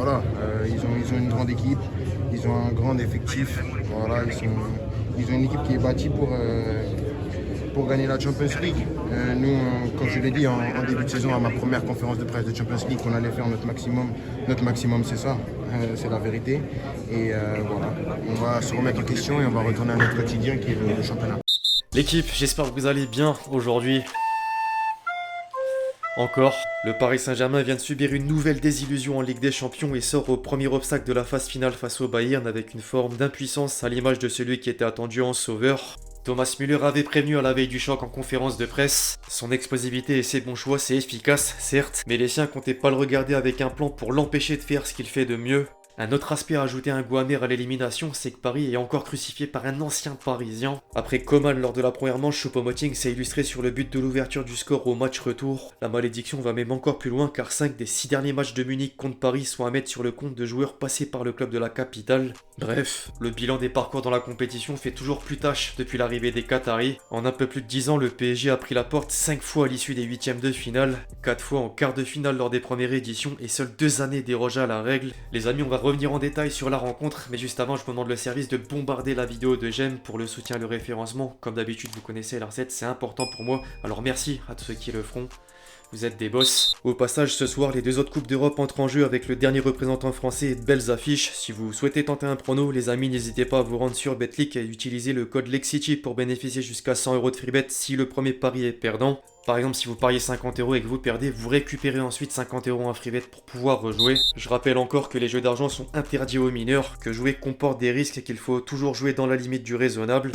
voilà, ils ont une grande équipe, ils ont un grand effectif. Voilà, ils ont une équipe qui est bâtie pour gagner la Champions League. Nous, comme je l'ai dit en début de saison, à ma première conférence de presse de Champions League, qu'on allait faire notre maximum. Notre maximum, c'est ça, c'est la vérité. Et voilà, on va se remettre en question et on va retourner à notre quotidien qui est le championnat. L'équipe, j'espère que vous allez bien aujourd'hui. Encore, le Paris Saint-Germain vient de subir une nouvelle désillusion en Ligue des Champions et sort au premier obstacle de la phase finale face au Bayern avec une forme d'impuissance à l'image de celui qui était attendu en sauveur. Thomas Müller avait prévenu à la veille du choc en conférence de presse. Son explosivité et ses bons choix, c'est efficace, certes, mais les siens comptaient pas le regarder avec un plan pour l'empêcher de faire ce qu'il fait de mieux. Un autre aspect à ajouter un goût amer à l'élimination, c'est que Paris est encore crucifié par un ancien Parisien. Après Coman lors de la première manche, Choupo-Moting s'est illustré sur le but de l'ouverture du score au match retour. La malédiction va même encore plus loin car 5 des 6 derniers matchs de Munich contre Paris sont à mettre sur le compte de joueurs passés par le club de la capitale. Bref, le bilan des parcours dans la compétition fait toujours plus tâche depuis l'arrivée des Qataris. En un peu plus de 10 ans, le PSG a pris la porte 5 fois à l'issue des huitièmes de finale, 4 fois en quart de finale lors des premières éditions et seules 2 années dérogeaient à la règle. Les amis, on va revenir en détail sur la rencontre, mais juste avant, je vous demande le service de bombarder la vidéo de j'aime pour le soutien et le référencement. Comme d'habitude, vous connaissez la recette, c'est important pour moi, alors merci à tous ceux qui le feront. Vous êtes des boss. Au passage, ce soir, les 2 autres Coupes d'Europe entrent en jeu avec le dernier représentant français et de belles affiches. Si vous souhaitez tenter un prono, les amis, n'hésitez pas à vous rendre sur Betclic et utiliser le code LEXCITY pour bénéficier jusqu'à 100 € de freebet si le premier pari est perdant. Par exemple, si vous pariez 50 € et que vous perdez, vous récupérez ensuite 50 € en freebet pour pouvoir rejouer. Je rappelle encore que les jeux d'argent sont interdits aux mineurs, que jouer comporte des risques et qu'il faut toujours jouer dans la limite du raisonnable.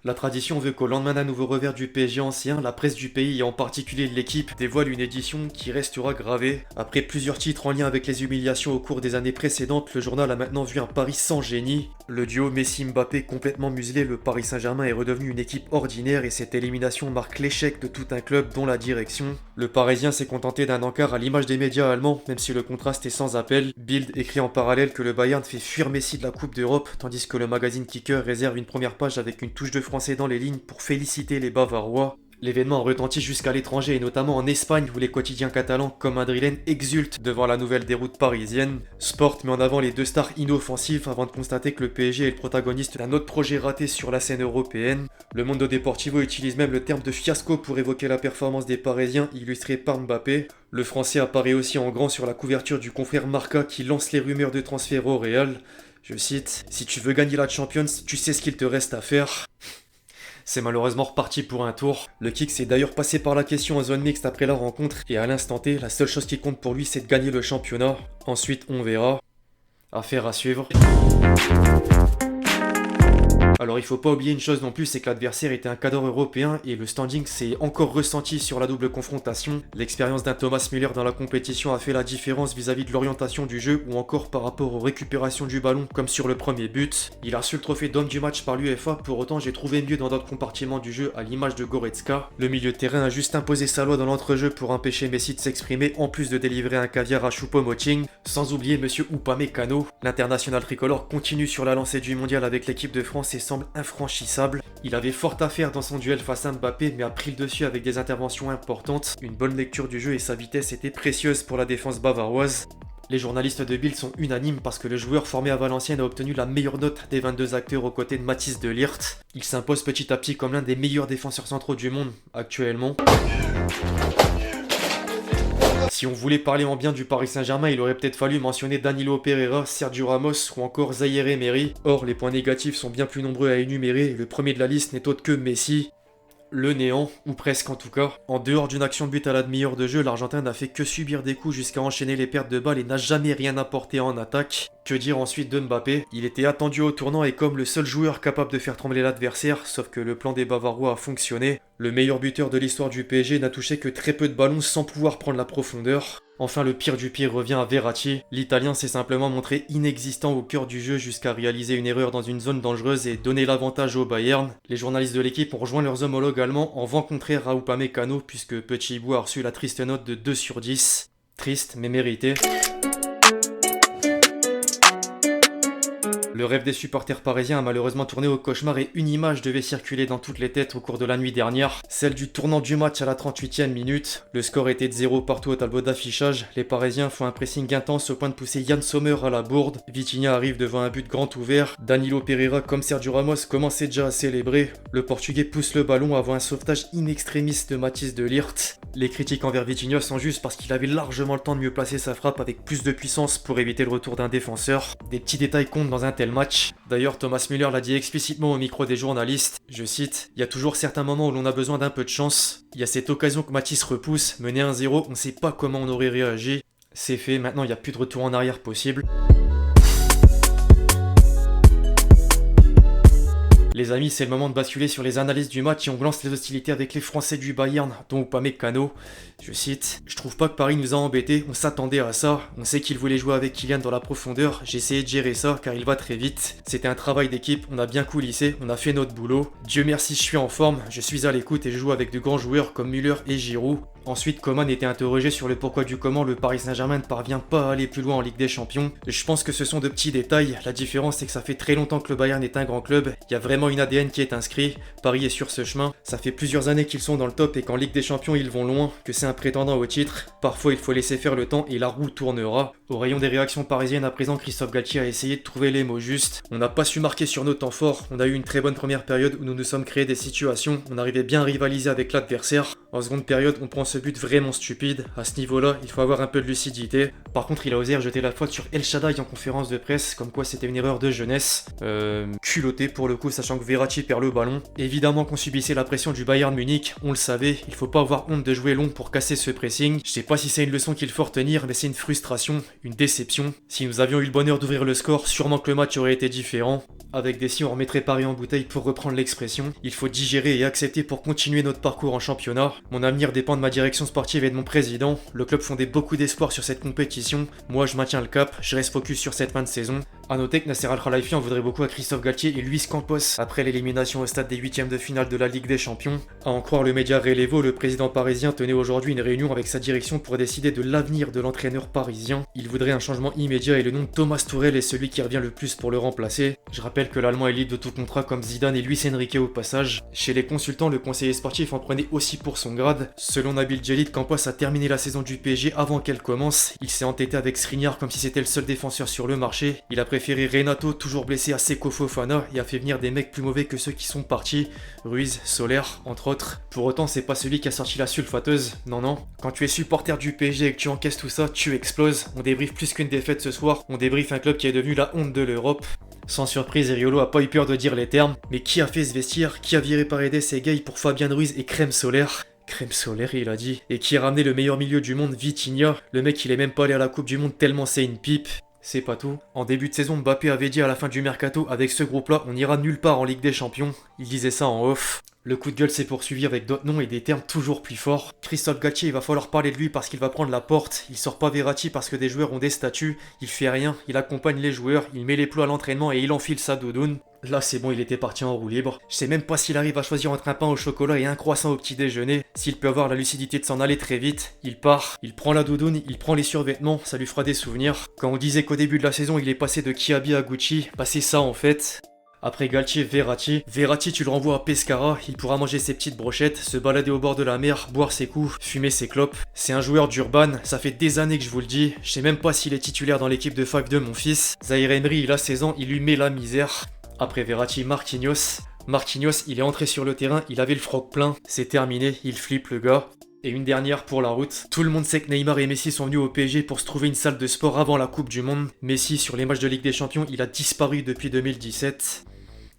La tradition veut qu'au lendemain d'un nouveau revers du PSG ancien, la presse du pays et en particulier de l'équipe dévoile une édition qui restera gravée. Après plusieurs titres en lien avec les humiliations au cours des années précédentes, le journal a maintenant vu un Paris sans génie. Le duo Messi-Mbappé complètement muselé, le Paris Saint-Germain est redevenu une équipe ordinaire et cette élimination marque l'échec de tout un club dont la direction. Le Parisien s'est contenté d'un encart à l'image des médias allemands, même si le contraste est sans appel. Bild écrit en parallèle que le Bayern fait fuir Messi de la Coupe d'Europe, tandis que le magazine Kicker réserve une première page avec une touche de français dans les lignes pour féliciter les Bavarois. L'événement retentit jusqu'à l'étranger et notamment en Espagne où les quotidiens catalans comme Madrilène exultent devant la nouvelle déroute parisienne. Sport met en avant les 2 stars inoffensives avant de constater que le PSG est le protagoniste d'un autre projet raté sur la scène européenne. Le Mundo Deportivo utilise même le terme de fiasco pour évoquer la performance des Parisiens illustrée par Mbappé. Le Français apparaît aussi en grand sur la couverture du confrère Marca qui lance les rumeurs de transfert au Real. Je cite « Si tu veux gagner la Champions, tu sais ce qu'il te reste à faire ». C'est malheureusement reparti pour un tour. Le kick s'est d'ailleurs passé par la question en zone mixte après la rencontre et à l'instant T, la seule chose qui compte pour lui c'est de gagner le championnat. Ensuite on verra. Affaire à suivre. Alors il faut pas oublier une chose non plus, c'est que l'adversaire était un cadre européen et le standing s'est encore ressenti sur la double confrontation. L'expérience d'un Thomas Müller dans la compétition a fait la différence vis-à-vis de l'orientation du jeu ou encore par rapport aux récupérations du ballon comme sur le premier but. Il a reçu le trophée d'homme du match par l'UEFA, pour autant j'ai trouvé mieux dans d'autres compartiments du jeu à l'image de Goretzka. Le milieu de terrain a juste imposé sa loi dans l'entrejeu pour empêcher Messi de s'exprimer en plus de délivrer un caviar à Choupo-Moting. Sans oublier monsieur Upamecano. L'international tricolore continue sur la lancée du mondial avec l'équipe de France et semble infranchissable. Il avait fort à faire dans son duel face à Mbappé mais a pris le dessus avec des interventions importantes. Une bonne lecture du jeu et sa vitesse étaient précieuses pour la défense bavaroise. Les journalistes de Bild sont unanimes parce que le joueur formé à Valenciennes a obtenu la meilleure note des 22 acteurs aux côtés de Mathis de Ligt. Il s'impose petit à petit comme l'un des meilleurs défenseurs centraux du monde actuellement. Si on voulait parler en bien du Paris Saint-Germain, il aurait peut-être fallu mentionner Danilo Pereira, Sergio Ramos ou encore Zaïre Emery. Or, les points négatifs sont bien plus nombreux à énumérer et le premier de la liste n'est autre que Messi. Le néant, ou presque en tout cas. En dehors d'une action de but à la demi-heure de jeu, l'Argentin n'a fait que subir des coups jusqu'à enchaîner les pertes de balles et n'a jamais rien apporté en attaque. Que dire ensuite de Mbappé? Il était attendu au tournant et comme le seul joueur capable de faire trembler l'adversaire, sauf que le plan des Bavarois a fonctionné. Le meilleur buteur de l'histoire du PSG n'a touché que très peu de ballons sans pouvoir prendre la profondeur. Enfin, le pire du pire revient à Verratti. L'Italien s'est simplement montré inexistant au cœur du jeu jusqu'à réaliser une erreur dans une zone dangereuse et donner l'avantage au Bayern. Les journalistes de l'équipe ont rejoint leurs homologues allemands en vent contraire à Upamecano puisque Petit Bout a reçu la triste note de 2 sur 10. Triste mais mérité. Le rêve des supporters parisiens a malheureusement tourné au cauchemar et une image devait circuler dans toutes les têtes au cours de la nuit dernière, celle du tournant du match à la 38e minute. Le score était de 0 partout au tableau d'affichage, les Parisiens font un pressing intense au point de pousser Yann Sommer à la bourde, Vitinha arrive devant un but grand ouvert, Danilo Pereira comme Sergio Ramos commençait déjà à célébrer, le Portugais pousse le ballon avant un sauvetage in extremis de Mathys de Ligt. Les critiques envers Vitinha sont justes parce qu'il avait largement le temps de mieux placer sa frappe avec plus de puissance pour éviter le retour d'un défenseur. Des petits détails comptent dans un tel match. D'ailleurs, Thomas Müller l'a dit explicitement au micro des journalistes, je cite, « Il y a toujours certains moments où l'on a besoin d'un peu de chance. Il y a cette occasion que Mathys repousse, mené 1-0, on ne sait pas comment on aurait réagi. C'est fait, maintenant il n'y a plus de retour en arrière possible. » Les amis, c'est le moment de basculer sur les analyses du match et on lance les hostilités avec les Français du Bayern, dont Upamecano. Je cite, « Je trouve pas que Paris nous a embêtés, on s'attendait à ça. On sait qu'il voulait jouer avec Kylian dans la profondeur, j'ai essayé de gérer ça car il va très vite. C'était un travail d'équipe, on a bien coulissé, on a fait notre boulot. Dieu merci, je suis en forme, je suis à l'écoute et je joue avec de grands joueurs comme Müller et Giroud. » Ensuite, Coman était interrogé sur le pourquoi du comment le Paris Saint-Germain ne parvient pas à aller plus loin en Ligue des Champions. Je pense que ce sont de petits détails, la différence c'est que ça fait très longtemps que le Bayern est un grand club, il y a vraiment une ADN qui est inscrit, Paris est sur ce chemin, ça fait plusieurs années qu'ils sont dans le top et qu'en Ligue des Champions ils vont loin, que c'est un prétendant au titre, parfois il faut laisser faire le temps et la roue tournera. Au rayon des réactions parisiennes à présent, Christophe Galtier a essayé de trouver les mots justes. On n'a pas su marquer sur nos temps forts, on a eu une très bonne première période où nous nous sommes créés des situations, on arrivait bien à rivaliser avec l'adversaire. En seconde période, on prend ce but vraiment stupide. À ce niveau-là, il faut avoir un peu de lucidité. Par contre, il a osé rejeter la faute sur El Shaddai en conférence de presse, comme quoi c'était une erreur de jeunesse. Culotté pour le coup, sachant que Verratti perd le ballon. Évidemment qu'on subissait la pression du Bayern Munich, on le savait, il faut pas avoir honte de jouer long pour casser ce pressing. Je sais pas si c'est une leçon qu'il faut retenir, mais c'est une frustration, une déception. Si nous avions eu le bonheur d'ouvrir le score, sûrement que le match aurait été différent. Avec des si on remettrait Paris en bouteille pour reprendre l'expression. Il faut digérer et accepter pour continuer notre parcours en championnat. Mon avenir dépend de ma direction sportive et de mon président. Le club fondait beaucoup d'espoir sur cette compétition. Moi je maintiens le cap, je reste focus sur cette fin de saison. A noter que Nasser Al-Khelaifi en voudrait beaucoup à Christophe Galtier et Luis Campos après l'élimination au stade des 8e de finale de la Ligue des Champions. À en croire le média Relevo, le président parisien tenait aujourd'hui une réunion avec sa direction pour décider de l'avenir de l'entraîneur parisien. Il voudrait un changement immédiat et le nom de Thomas Tuchel est celui qui revient le plus pour le remplacer. Je rappelle que l'Allemand est libre de tout contrat comme Zidane et Luis Enrique au passage. Chez les consultants, le conseiller sportif en prenait aussi pour son grade. Selon Nabil Djellit, Campos a terminé la saison du PSG avant qu'elle commence. Il s'est entêté avec Skriniar comme si c'était le seul défenseur sur le marché. Il a préféré Renato, toujours blessé, à Seko Fofana et a fait venir des mecs plus mauvais que ceux qui sont partis. Ruiz, Soler, entre autres. Pour autant, c'est pas celui qui a sorti la sulfateuse. Non, non. Quand tu es supporter du PSG et que tu encaisses tout ça, tu exploses. On débriefe plus qu'une défaite ce soir. On débriefe un club qui est devenu la honte de l'Europe. Sans surprise, Riolo a pas eu peur de dire les termes. Mais qui a fait ce vestiaire? Qui a viré Paredes et Gay pour Fabien Ruiz et Crème Solaire? Crème solaire, il a dit. Et qui a ramené le meilleur milieu du monde, Vitinha. Le mec, il est même pas allé à la Coupe du Monde tellement c'est une pipe. C'est pas tout. En début de saison, Mbappé avait dit à la fin du mercato, avec ce groupe-là, on ira nulle part en Ligue des Champions. Il disait ça en off. Le coup de gueule s'est poursuivi avec d'autres noms et des termes toujours plus forts. Christophe Galtier, il va falloir parler de lui parce qu'il va prendre la porte. Il sort pas Verratti parce que des joueurs ont des statuts. Il fait rien, il accompagne les joueurs, il met les plots à l'entraînement et il enfile sa doudoune. Là c'est bon, il était parti en roue libre. Je sais même pas s'il arrive à choisir entre un pain au chocolat et un croissant au petit déjeuner. S'il peut avoir la lucidité de s'en aller très vite, il part. Il prend la doudoune, il prend les survêtements, ça lui fera des souvenirs. Quand on disait qu'au début de la saison il est passé de Kiabi à Gucci, bah c'est ça en fait. Après Galtier, Verratti. Verratti, tu le renvoies à Pescara, il pourra manger ses petites brochettes, se balader au bord de la mer, boire ses coups, fumer ses clopes. C'est un joueur d'Urban, ça fait des années que je vous le dis. Je sais même pas s'il est titulaire dans l'équipe de fac de mon fils. Zaïre Emery, il a 16 ans, il lui met la misère. Après Verratti, Marquinhos. Marquinhos, il est entré sur le terrain, il avait le froc plein. C'est terminé, il flippe le gars. Et une dernière pour la route. Tout le monde sait que Neymar et Messi sont venus au PSG pour se trouver une salle de sport avant la Coupe du Monde. Messi, sur les matchs de Ligue des Champions, il a disparu depuis 2017.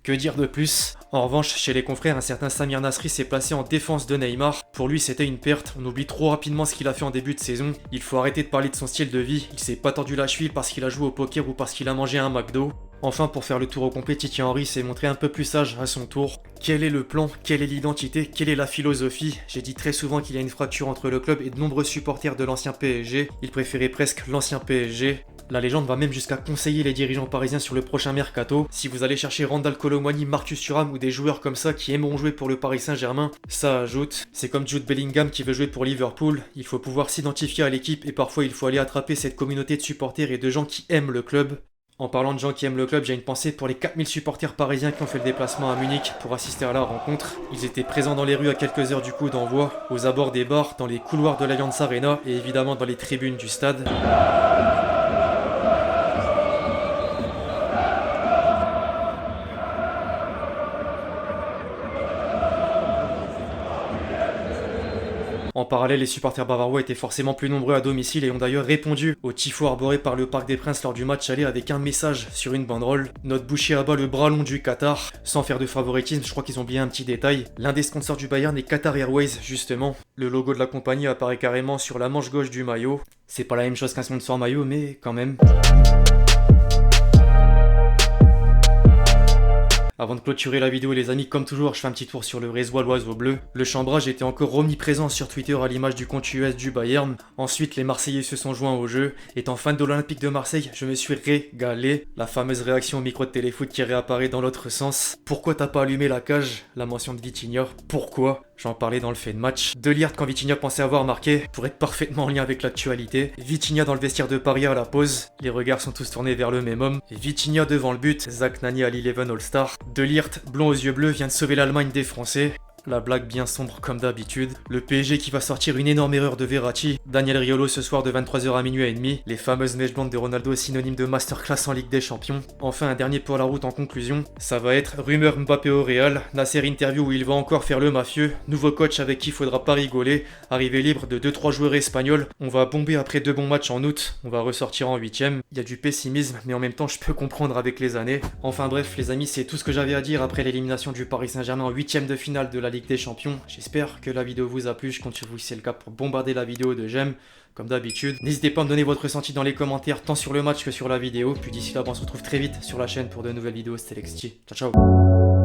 Que dire de plus? En revanche, chez les confrères, un certain Samir Nasri s'est placé en défense de Neymar. Pour lui, c'était une perte. On oublie trop rapidement ce qu'il a fait en début de saison. Il faut arrêter de parler de son style de vie. Il s'est pas tordu la cheville parce qu'il a joué au poker ou parce qu'il a mangé un McDo. Enfin, pour faire le tour au complet, Thierry Henry s'est montré un peu plus sage à son tour. Quel est le plan? Quelle est l'identité? Quelle est la philosophie? J'ai dit très souvent qu'il y a une fracture entre le club et de nombreux supporters de l'ancien PSG. Il préférait presque l'ancien PSG. La légende va même jusqu'à conseiller les dirigeants parisiens sur le prochain mercato. Si vous allez chercher Randal Kolo Muani, Marcus Thuram ou des joueurs comme ça qui aimeront jouer pour le Paris Saint-Germain, ça ajoute. C'est comme Jude Bellingham qui veut jouer pour Liverpool. Il faut pouvoir s'identifier à l'équipe et parfois il faut aller attraper cette communauté de supporters et de gens qui aiment le club. En parlant de gens qui aiment le club, j'ai une pensée pour les 4000 supporters parisiens qui ont fait le déplacement à Munich pour assister à la rencontre. Ils étaient présents dans les rues à quelques heures du coup d'envoi, aux abords des bars, dans les couloirs de l'Allianz Arena et évidemment dans les tribunes du stade. En parallèle, les supporters bavarois étaient forcément plus nombreux à domicile et ont d'ailleurs répondu au tifo arboré par le Parc des Princes lors du match aller avec un message sur une banderole. Notre boucher abat le bras long du Qatar. Sans faire de favoritisme, je crois qu'ils ont oublié un petit détail. L'un des sponsors du Bayern est Qatar Airways, justement. Le logo de la compagnie apparaît carrément sur la manche gauche du maillot. C'est pas la même chose qu'un sponsor maillot, mais quand même. Avant de clôturer la vidéo les amis, comme toujours, je fais un petit tour sur le réseau l'Oiseau Bleu. Le chambrage était encore omniprésent sur Twitter à l'image du compte US du Bayern. Ensuite, les Marseillais se sont joints au jeu. Étant fan de l'Olympique de Marseille, je me suis régalé. La fameuse réaction au micro de téléfoot qui réapparaît dans l'autre sens. Pourquoi t'as pas allumé la cage? La mention de Vitinha. Pourquoi? J'en parlais dans le fait de match. De Ligt quand Vitinha pensait avoir marqué, pour être parfaitement en lien avec l'actualité. Vitinha dans le vestiaire de Paris à la pause. Les regards sont tous tournés vers le même homme. Vitinha devant le but. Zach Nani à l'Eleven All-Star. De Ligt, blond aux yeux bleus, vient de sauver l'Allemagne des Français. La blague bien sombre comme d'habitude. Le PSG qui va sortir une énorme erreur de Verratti. Daniel Riolo ce soir de 23h à minuit et demi. Les fameuses mèches blondes de Ronaldo synonymes de masterclass en Ligue des Champions. Enfin un dernier pour la route en conclusion. Ça va être rumeur Mbappé au Real. Nasser interview où il va encore faire le mafieux. Nouveau coach avec qui il faudra pas rigoler. Arrivée libre de 2-3 joueurs espagnols. On va bomber après 2 bons matchs en août. On va ressortir en 8ème. Il y a du pessimisme mais en même temps je peux comprendre avec les années. Enfin bref les amis, c'est tout ce que j'avais à dire après l'élimination du Paris Saint-Germain en 8ème de finale de la Ligue des Champions. J'espère que la vidéo vous a plu, je compte sur vous si c'est le cas pour bombarder la vidéo de j'aime, comme d'habitude. N'hésitez pas à me donner votre ressenti dans les commentaires, tant sur le match que sur la vidéo. Puis d'ici là, on se retrouve très vite sur la chaîne pour de nouvelles vidéos. C'était Lexti. Ciao ciao.